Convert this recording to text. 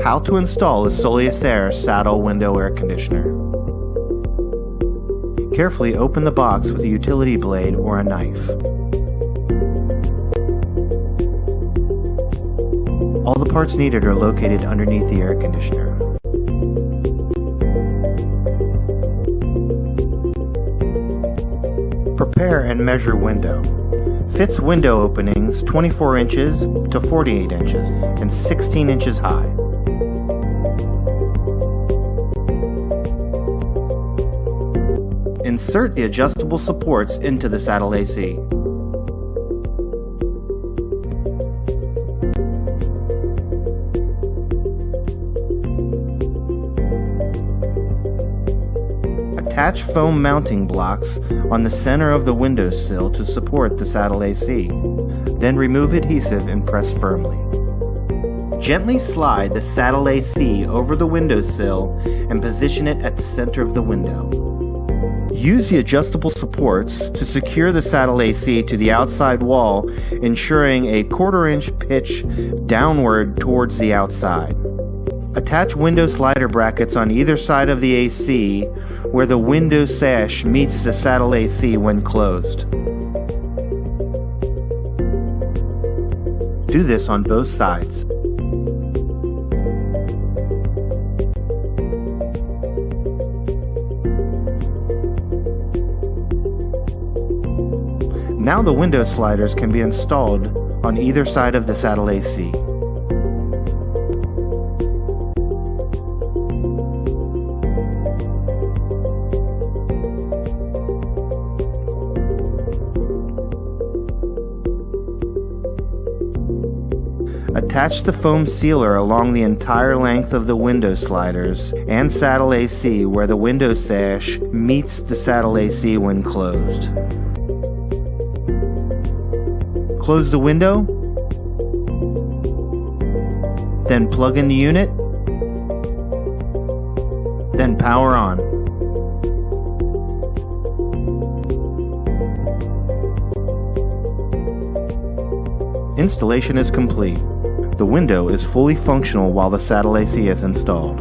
How to install a Soleus Air saddle window air conditioner. Carefully open the box with a utility blade or a knife. All the parts needed are located underneath the air conditioner. Prepare and measure window. Fits window openings 24 inches to 48 inches and 16 inches high. Insert the adjustable supports into the saddle AC. Attach foam mounting blocks on the center of the windowsill to support the saddle AC. Then remove adhesive and press firmly. Gently slide the saddle AC over the windowsill and position it at the center of the window. Use the adjustable supports to secure the saddle AC to the outside wall, ensuring a 1/4 inch pitch downward towards the outside. Attach window slider brackets on either side of the AC where the window sash meets the saddle AC when closed. Do this on both sides. Now the window sliders can be installed on either side of the saddle AC. Attach the foam sealer along the entire length of the window sliders and saddle AC where the window sash meets the saddle AC when closed. Close the window, then plug in the unit, then power on. Installation is complete. The window is fully functional while the saddle AC is installed.